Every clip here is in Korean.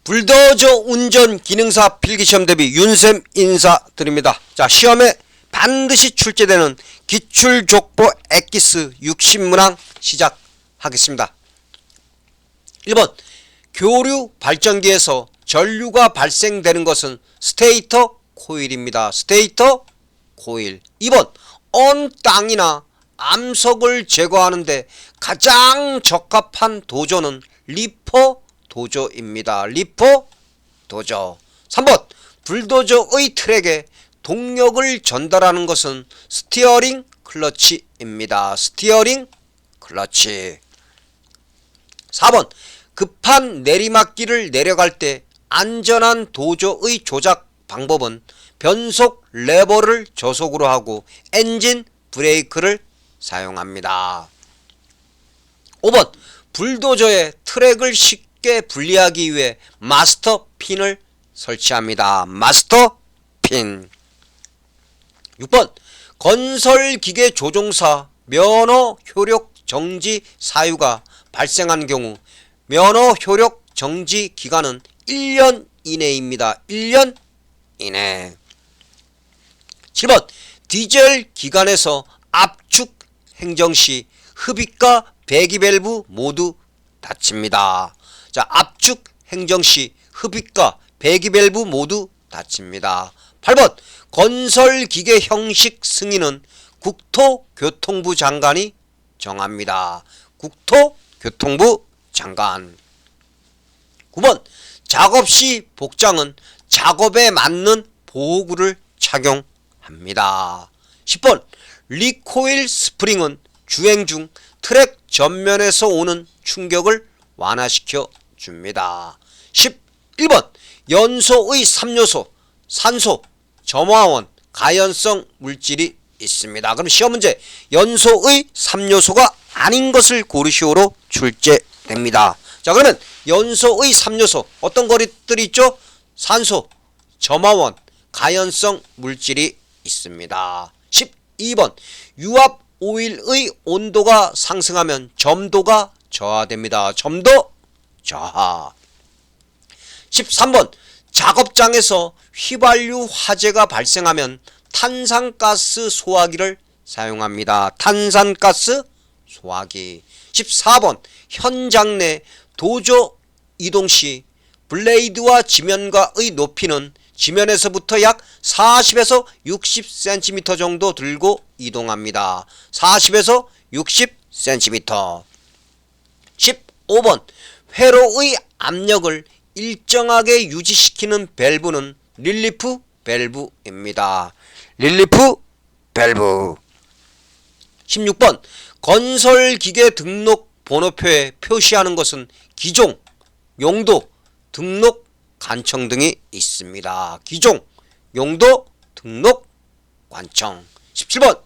불도저 운전 기능사 필기시험 대비 윤쌤 인사드립니다. 자, 시험에 반드시 출제되는 기출족보 엑기스 60문항 시작하겠습니다. 1번 교류 발전기에서 전류가 발생되는 것은 스테이터 코일입니다. 스테이터 코일. 2번 언 땅이나 암석을 제거하는데 가장 적합한 도저는 리퍼 도저입니다. 리퍼 도저. 3번 불도저의 트랙에 동력을 전달하는 것은 스티어링 클러치입니다. 스티어링 클러치. 4번 급한 내리막길을 내려갈 때 안전한 도저의 조작 방법은 변속 레버를 저속으로 하고 엔진 브레이크를 사용합니다. 5번 불도저의 트랙을 쉽게 분리하기 위해 마스터 핀을 설치합니다. 마스터 핀. 6번 건설기계 조종사 면허 효력 정지 사유가 발생한 경우 면허 효력 정지 기간은 1년 이내입니다. 1년 이내. 7번 디젤 기관에서 압축 행정 시 흡입과 배기밸브 모두 닫힙니다. 자, 압축 행정 시 흡입과 배기밸브 모두 닫힙니다. 8번 건설기계 형식 승인은 국토교통부 장관이 정합니다. 국토교통부 장관. 9번 작업 시 복장은 작업에 맞는 보호구를 착용합니다. 10번 리코일 스프링은 주행 중 트랙 전면에서 오는 충격을 완화시켜 줍니다. 11번 연소의 3요소 산소, 점화원, 가연성 물질이 있습니다. 그럼 시험 문제 연소의 3요소가 아닌 것을 고르시오로 출제됩니다. 자, 그러면 연소의 3요소 어떤 것들이 있죠? 산소, 점화원, 가연성 물질이 있습니다. 12번 유압 오일의 온도가 상승하면 점도가 저하됩니다. 점도 저하. 13번 작업장에서 휘발유 화재가 발생하면 탄산가스 소화기를 사용합니다. 탄산가스 소화기. 14번 현장 내 도저 이동 시 블레이드와 지면과의 높이는 지면에서부터 약 40에서 60cm 정도 들고 이동합니다. 40에서 60cm. 15번 회로의 압력을 일정하게 유지시키는 밸브는 릴리프 밸브입니다. 릴리프 밸브. 16번 건설기계 등록 번호표에 표시하는 것은 기종, 용도, 등록, 관청 등이 있습니다. 기종, 용도, 등록, 관청. 17번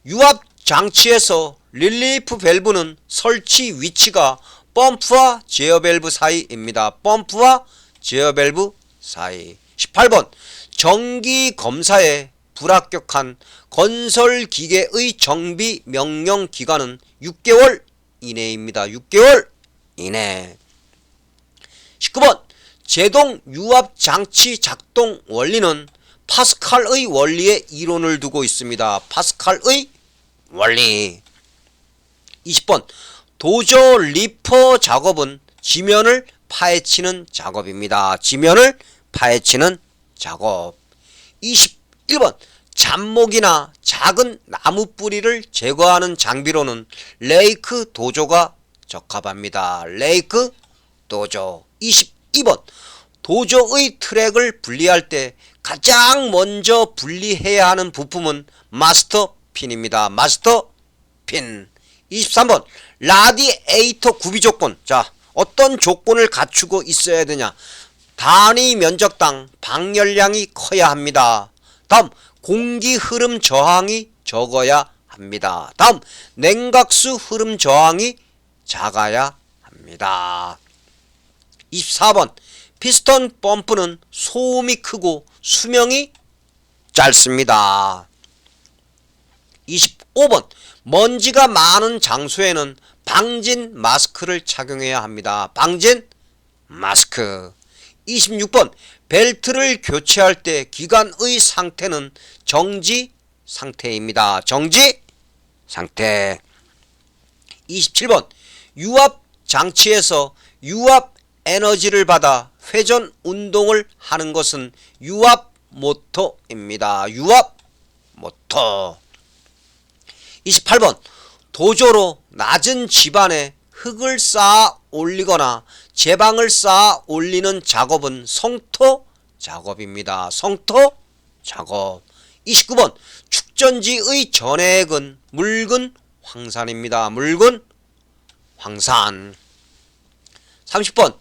유압 장치에서 릴리프 밸브는 설치 위치가 펌프와 제어 밸브 사이입니다. 펌프와 제어 밸브 사이. 18번 정기 검사에 불합격한 건설기계의 정비 명령 기간은 6개월 이내입니다. 6개월 이내. 19번 제동 유압 장치 작동 원리는 파스칼의 원리에 이론을 두고 있습니다. 파스칼의 원리. 20번 도저 리퍼 작업은 지면을 파헤치는 작업입니다. 지면을 파헤치는 작업. 21번 잡목이나 작은 나무 뿌리를 제거하는 장비로는 레이크 도저가 적합합니다. 레이크 도저. 22번 도저의 트랙을 분리할 때 가장 먼저 분리해야 하는 부품은 마스터 핀입니다. 마스터 핀. 23번 라디에이터 구비 조건. 자, 어떤 조건을 갖추고 있어야 되냐? 단위 면적당 방열량이 커야 합니다. 다음 공기 흐름 저항이 적어야 합니다. 다음 냉각수 흐름 저항이 작아야 합니다. 24번 피스톤 펌프는 소음이 크고 수명이 짧습니다. 25번 먼지가 많은 장소에는 방진 마스크를 착용해야 합니다. 방진 마스크. 26번 벨트를 교체할 때 기관의 상태는 정지 상태입니다. 정지 상태. 27번 유압 장치에서 유압 에너지를 받아 회전 운동을 하는 것은 유압 모터입니다. 유압 모터. 28번 도조로 낮은 지반에 흙을 쌓아 올리거나 제방을 쌓아 올리는 작업은 성토 작업입니다. 성토 작업. 29번 축전지의 전해액은 묽은 황산입니다. 묽은 황산. 30번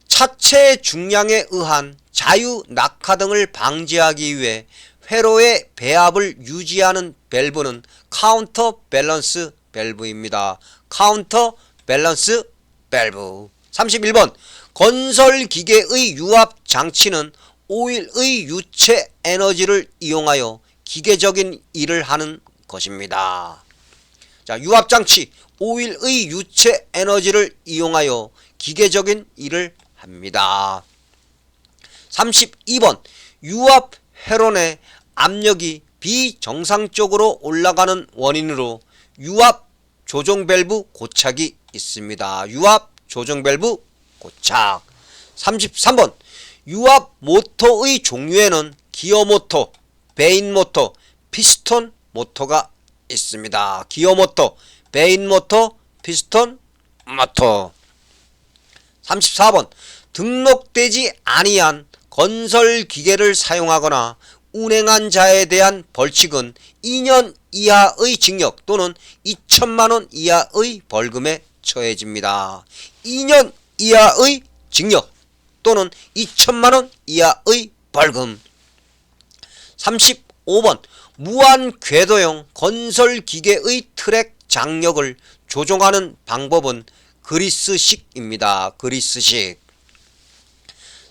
차체 중량에 의한 자유 낙하 등을 방지하기 위해 회로의 배압을 유지하는 밸브는 카운터 밸런스 밸브입니다. 카운터 밸런스 밸브. 31번 건설기계의 유압 장치는 오일의 유체 에너지를 이용하여 기계적인 일을 하는 것입니다. 자, 유압 장치 오일의 유체 에너지를 이용하여 기계적인 일을 합니다. 32번 유압 회론의 압력이 비정상적으로 올라가는 원인으로 유압 조정 밸브 고착이 있습니다. 유압 조정 밸브 고착. 33번 유압 모터의 종류에는 기어 모터, 베인 모터, 피스톤 모터가 있습니다. 기어 모터, 베인 모터, 피스톤 모터. 34번 등록되지 아니한 건설 기계를 사용하거나 운행한 자에 대한 벌칙은 2년 이하의 징역 또는 2천만원 이하의 벌금에 처해집니다. 2년 이하의 징역 또는 2천만원 이하의 벌금. 35번 무한 궤도형 건설 기계의 트랙 장력을 조종하는 방법은 그리스식입니다. 그리스식.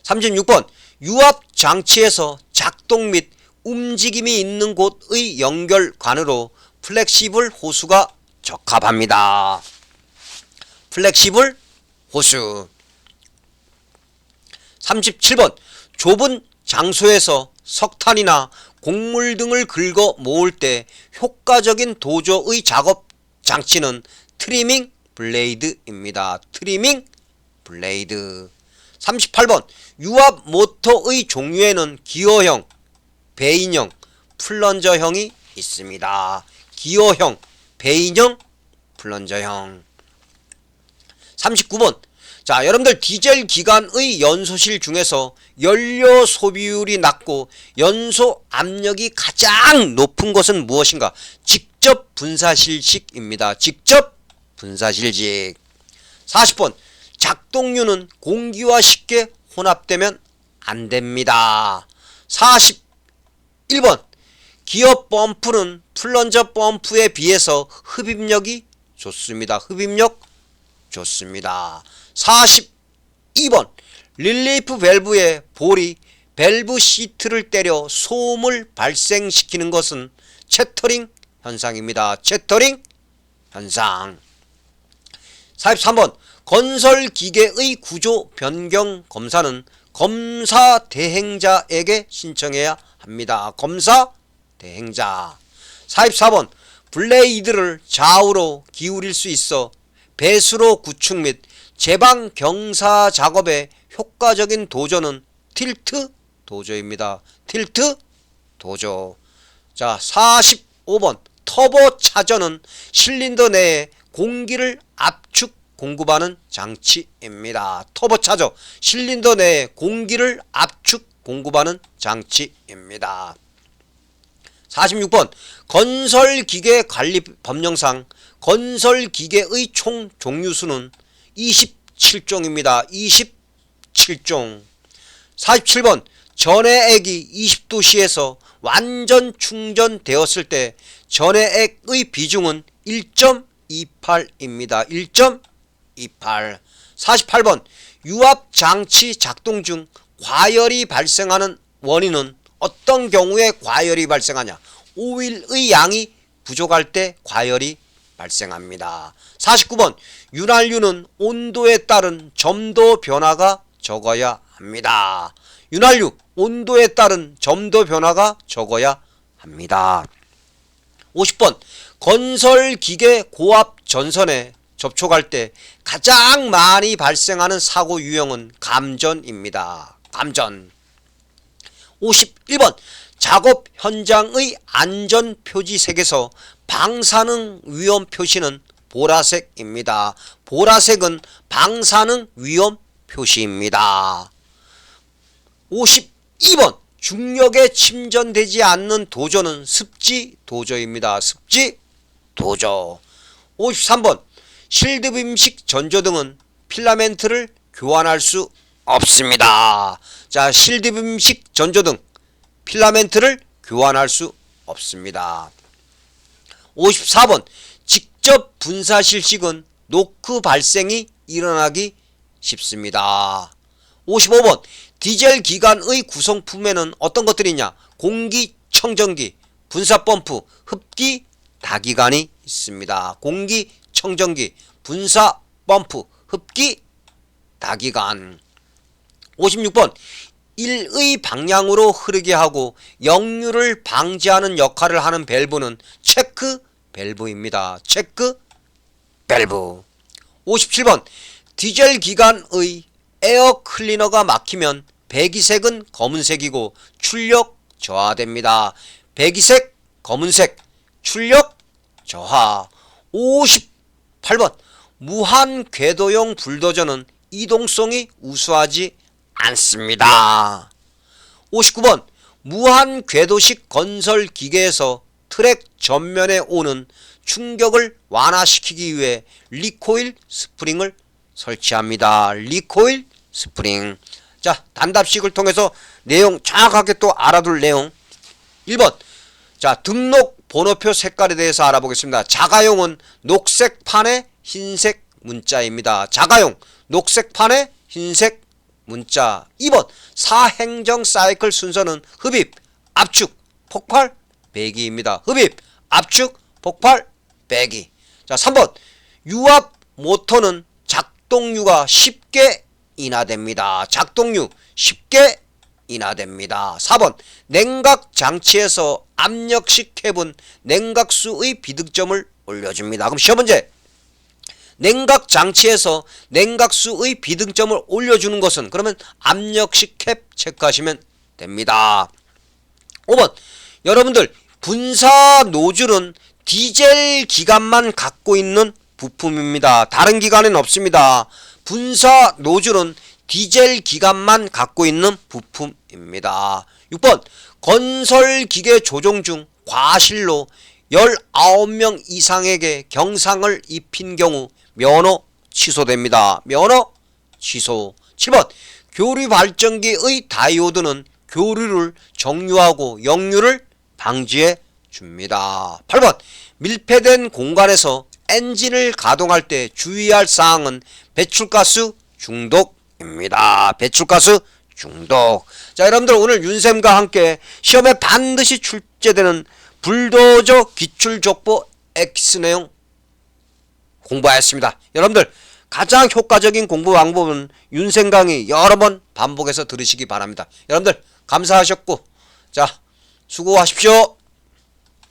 36번 유압 장치에서 작동 및 움직임이 있는 곳의 연결관으로 플렉시블 호수가 적합합니다. 플렉시블 호수. 37번 좁은 장소에서 석탄이나 곡물 등을 긁어 모을 때 효과적인 도저의 작업 장치는 트리밍 블레이드입니다. 트리밍 블레이드. 38번 유압 모터의 종류에는 기어형, 베인형, 플런저형이 있습니다. 기어형, 베인형, 플런저형. 39번 자, 여러분들 디젤 기관의 연소실 중에서 연료 소비율이 낮고 연소 압력이 가장 높은 것은 무엇인가? 직접 분사실직입니다. 직접 분사실직. 40번 작동류는 공기와 쉽게 혼합되면 안됩니다. 41번 기어 펌프는 플런저 펌프에 비해서 흡입력이 좋습니다. 흡입력 좋습니다. 42번 릴리프 밸브의 볼이 밸브 시트를 때려 소음을 발생시키는 것은 채터링 현상입니다. 채터링 현상. 43번 건설기계의 구조 변경 검사는 검사 대행자에게 신청해야 합니다. 검사 대행자. 44번 블레이드를 좌우로 기울일 수 있어 배수로 구축 및 제방 경사 작업의 효과적인 도저는 틸트 도저입니다. 틸트 도저. 자, 45번 터보 차저는 실린더 내에 공기를 압축 공급하는 장치입니다. 터보 차저 실린더 내에 공기를 압축 공급하는 장치입니다. 46번 건설기계 관리 법령상 건설기계의 총 종류수는 27종입니다. 27종. 47번 전해액이 20도씨에서 완전 충전되었을 때 전해액의 비중은 1.28입니다. 1.28. 48번 유압 장치 작동 중 과열이 발생하는 원인은 어떤 경우에 과열이 발생하냐? 오일의 양이 부족할 때 과열이 발생합니다. 49번 윤활유는 온도에 따른 점도 변화가 적어야 합니다. 윤활유, 온도에 따른 점도 변화가 적어야 합니다. 50번 건설기계 고압 전선에 접촉할 때 가장 많이 발생하는 사고 유형은 감전입니다. 감전. 51번 작업 현장의 안전 표지색에서 방사능 위험 표시는 보라색입니다. 보라색은 방사능 위험 표시입니다. 52번 중력에 침전되지 않는 도저는 습지 도저입니다. 습지 도저. 53번 실드빔식 전조등은 필라멘트를 교환할 수 없습니다. 자, 실드빔식 전조등 필라멘트를 교환할 수 없습니다. 54번 직접 분사 실식은 노크 발생이 일어나기 쉽습니다. 55번 디젤 기관의 구성품에는 어떤 것들이 있냐? 공기청정기, 분사펌프, 흡기, 다기관이 있습니다. 공기청정기, 분사펌프, 흡기, 다기관. 56번 1의 방향으로 흐르게 하고 역류를 방지하는 역할을 하는 밸브는 체크 밸브입니다. 체크 밸브. 57번 디젤 기관의 에어 클리너가 막히면 배기색은 검은색이고 출력 저하됩니다. 배기색, 검은색, 출력 저하. 58번 무한 궤도용 불도저는 이동성이 우수하지 않습니다. 59번 무한 궤도식 건설 기계에서 트랙 전면에 오는 충격을 완화시키기 위해 리코일 스프링을 설치합니다. 리코일 스프링. 자, 단답식을 통해서 내용 정확하게 또 알아둘 내용. 1번 자, 등록 번호표 색깔에 대해서 알아보겠습니다. 자가용은 녹색 판에 흰색 문자입니다. 자가용 녹색 판에 흰색 문자. 2번 사행정 사이클 순서는 흡입, 압축, 폭발, 배기입니다. 흡입, 압축, 폭발, 배기. 자, 3번 유압 모터는 작동유가 쉽게 인하됩니다. 작동유 쉽게 인하됩니다. 4번 냉각 장치에서 압력식 캡은 냉각수의 비득점을 올려줍니다. 그럼 시험 문제. 냉각 장치에서 냉각수의 비등점을 올려주는 것은 그러면 압력식 캡 체크하시면 됩니다. 5번 여러분들 분사 노즐은 디젤 기관만 갖고 있는 부품입니다. 다른 기관에는 없습니다. 분사 노즐은 디젤 기관만 갖고 있는 부품입니다. 6번 건설기계 조종 중 과실로 19명 이상에게 경상을 입힌 경우 면허 취소됩니다. 면허 취소. 7번 교류 발전기의 다이오드는 교류를 정류하고 역류를 방지해 줍니다. 8번 밀폐된 공간에서 엔진을 가동할 때 주의할 사항은 배출가스 중독입니다. 배출가스 중독. 자, 여러분들 오늘 윤쌤과 함께 시험에 반드시 출제되는 불도저 기출족보 엑스 내용 공부하였습니다. 여러분들 가장 효과적인 공부 방법은 윤쌤 강의 여러 번 반복해서 들으시기 바랍니다. 여러분들 감사하셨고 자 수고하십시오.